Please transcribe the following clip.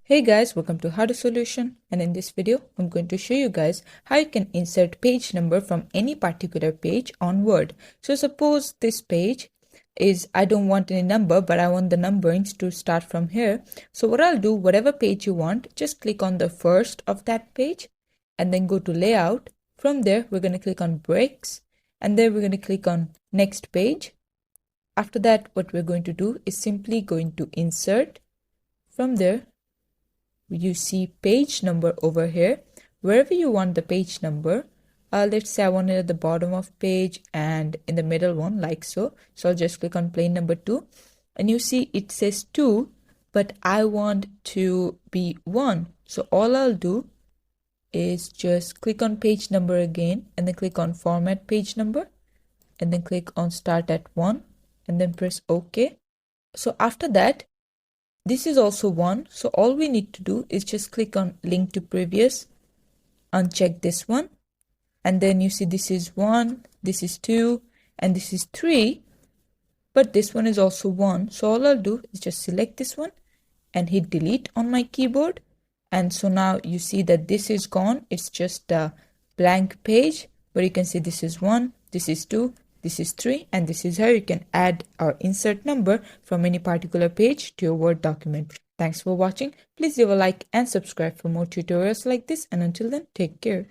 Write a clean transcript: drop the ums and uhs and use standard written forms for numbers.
Hey guys, welcome to How to Solution, and in this video I'm going to show you guys how you can insert page number from any particular page on Word. So suppose this page is I don't want any number, but I want the numberings to start from here. So what I'll do, whatever page you want, just click on the first of that page and then go to layout. From there we're going to click on breaks and then we're going to click on next page. After that, what we're going to do is simply going to insert. From there you see page number over here. Wherever you want the page number, let's say I want it at the bottom of page and in the middle one, like so. So I'll just click on plain number 2 and you see it says 2, but I want to be 1. So all I'll do is just click on page number again and then click on format page number and then click on start at 1 and then press OK. So after that, this is also 1, so all we need to do is just click on link to previous, uncheck this one, and then you see this is 1, this is 2, and this is 3, but this one is also 1. So all I'll do is just select this one and hit delete on my keyboard, and so now you see that this is gone. It's just a blank page, but you can see this is 1, this is 2, this is 3, and this is how you can add or insert number from any particular page to your Word document. Thanks for watching. Please leave a like and subscribe for more tutorials like this, and until then, take care.